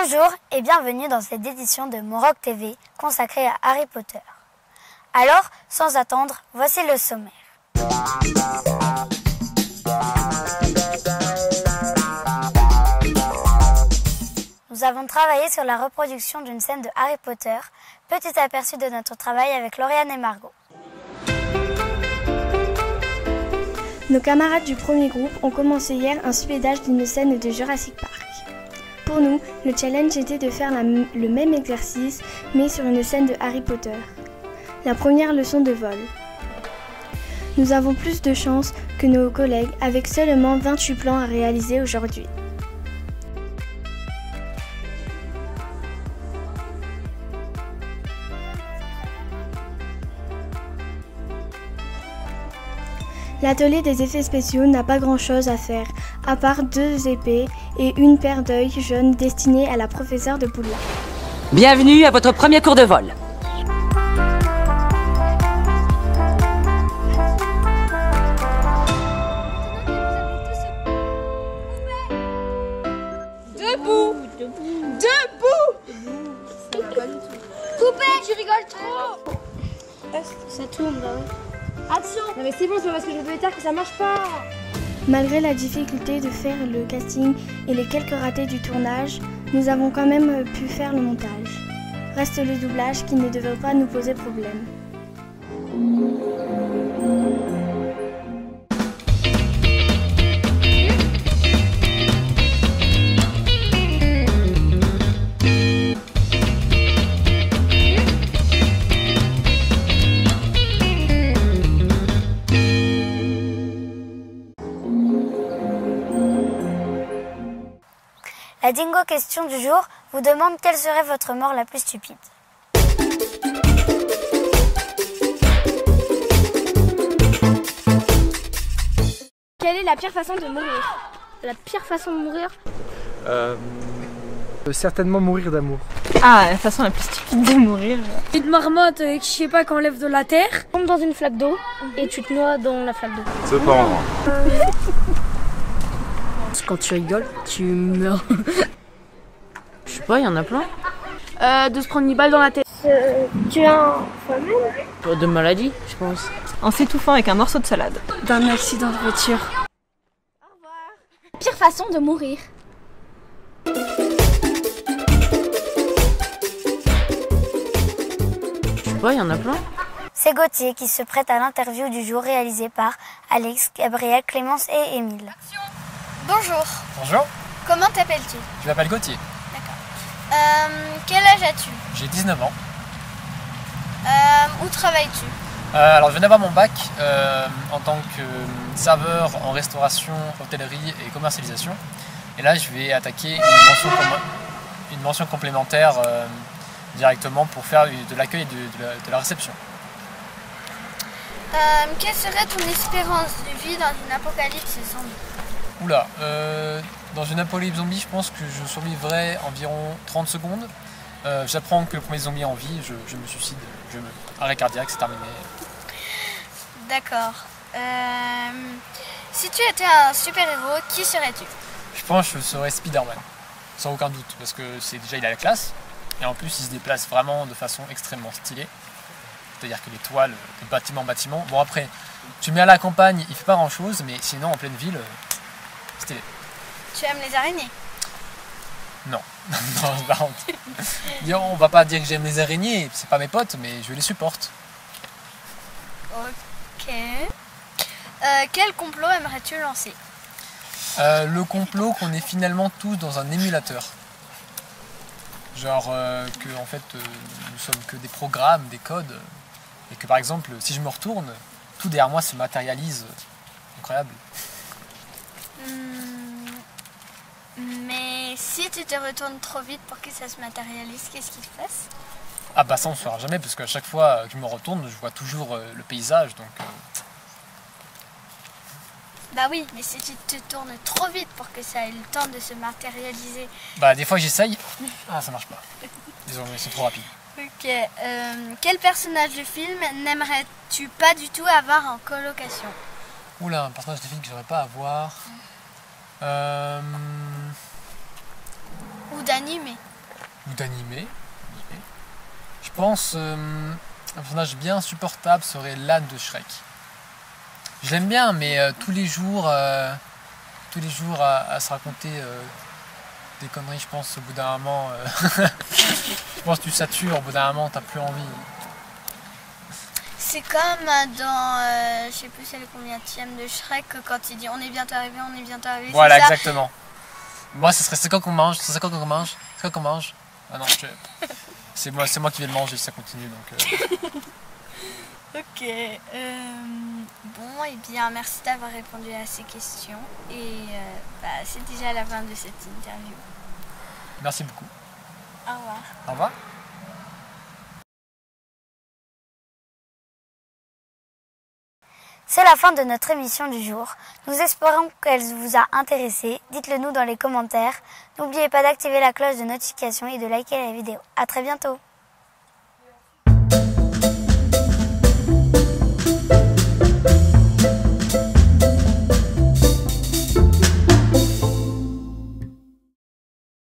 Bonjour et bienvenue dans cette édition de Moroc TV consacrée à Harry Potter. Alors, sans attendre, voici le sommaire. Nous avons travaillé sur la reproduction d'une scène de Harry Potter. Petit aperçu de notre travail avec Lauriane et Margot. Nos camarades du premier groupe ont commencé hier un subédage d'une scène de Jurassic Park. Pour nous, le challenge était de faire le même exercice, mais sur une scène de Harry Potter. La première leçon de vol. Nous avons plus de chance que nos collègues avec seulement 28 plans à réaliser aujourd'hui. L'atelier des effets spéciaux n'a pas grand-chose à faire, à part 2 épées et une paire d'œils jaunes destinés à la professeure de Poudlard. Bienvenue à votre premier cours de vol. Debout. Debout. Coupé, tu rigoles trop. Ça tourne, bah oui. Action. Non mais c'est bon, c'est pas parce que je veux dire que ça marche pas. Malgré la difficulté de faire le casting et les quelques ratés du tournage, nous avons quand même pu faire le montage. Reste le doublage qui ne devrait pas nous poser problème. La dingo question du jour vous demande quelle serait votre mort la plus stupide. Quelle est la pire façon de mourir? La pire façon de mourir? Certainement mourir d'amour. Ah, la façon la plus stupide de mourir. Une marmotte, je sais pas, qu'on lève de la terre. Tombe dans une flaque d'eau et tu te noies dans la flaque d'eau. C'est pas en Quand tu rigoles, tu meurs. Je sais pas, il y en a plein. De se prendre une balle dans la tête. Tu as un De maladie, je pense. En s'étouffant avec un morceau de salade. D'un accident de voiture. pire façon de mourir. Je sais pas, il y en a plein. C'est Gauthier qui se prête à l'interview du jour réalisée par Alex, Gabriel, Clémence et Émile. Bonjour, Bonjour, comment t'appelles-tu? je m'appelle Gauthier, Quel âge as-tu? j'ai 19 ans. Où travailles-tu? Alors je viens d'avoir mon bac en tant que serveur en restauration, hôtellerie et commercialisation. Et là je vais attaquer une mention complémentaire directement pour faire de l'accueil et de la réception. Quelle serait ton espérance de vie dans une apocalypse zombie? Oula, dans une apocalypse zombie, je pense que je survivrai environ 30 secondes. J'apprends que le premier zombie est en vie, je me suicide, arrêt cardiaque, c'est terminé. D'accord. Si tu étais un super-héros, qui serais-tu? Je pense que je serais Spider-Man, sans aucun doute, parce que il a la classe, et en plus il se déplace vraiment de façon extrêmement stylée. C'est-à-dire que les toiles, de bâtiment en bâtiment, bon après, tu le mets à la campagne, il fait pas grand-chose, mais sinon en pleine ville, stylé. Tu aimes les araignées? Non, non, par contre. On va pas dire que j'aime les araignées, c'est pas mes potes, mais je les supporte. Ok. Quel complot aimerais-tu lancer? Le complot qu'on est finalement tous dans un émulateur. Genre que en fait nous sommes que des programmes, des codes, et que par exemple si je me retourne, tout derrière moi se matérialise. Incroyable. Mais si tu te retournes trop vite pour que ça se matérialise, qu'est-ce qu'il fasse? Ah bah ça on ne saura jamais, parce qu'à chaque fois que je me retourne, je vois toujours le paysage, donc... Bah oui, mais si tu te tournes trop vite pour que ça ait le temps de se matérialiser... Bah des fois j'essaye, ah ça marche pas. Désolé, c'est trop rapide. Ok, quel personnage du film n'aimerais-tu pas du tout avoir en colocation? Oula, un personnage de film que j'aimerais pas avoir... Ou d'animé? ou d'animé. Je pense un personnage bien insupportable serait l'âne de Shrek. Je l'aime bien, mais tous les jours à se raconter des conneries, je pense, au bout d'un moment, je pense que tu satures, au bout d'un moment, t'as plus envie. C'est comme dans, je sais plus c'est le combienième de Shrek, quand il dit on est bientôt arrivé, on est bientôt arrivé. Voilà, exactement. Moi, ce serait c'est quand qu'on mange, c'est quand qu'on mange, c'est quand qu'on mange. Ah non, c'est moi qui vais le manger si ça continue, donc... Ok. Bon, et bien, merci d'avoir répondu à ces questions. Et c'est déjà la fin de cette interview. Merci beaucoup. Au revoir. Au revoir. C'est la fin de notre émission du jour. Nous espérons qu'elle vous a intéressé. Dites-le nous dans les commentaires. N'oubliez pas d'activer la cloche de notification et de liker la vidéo. À très bientôt.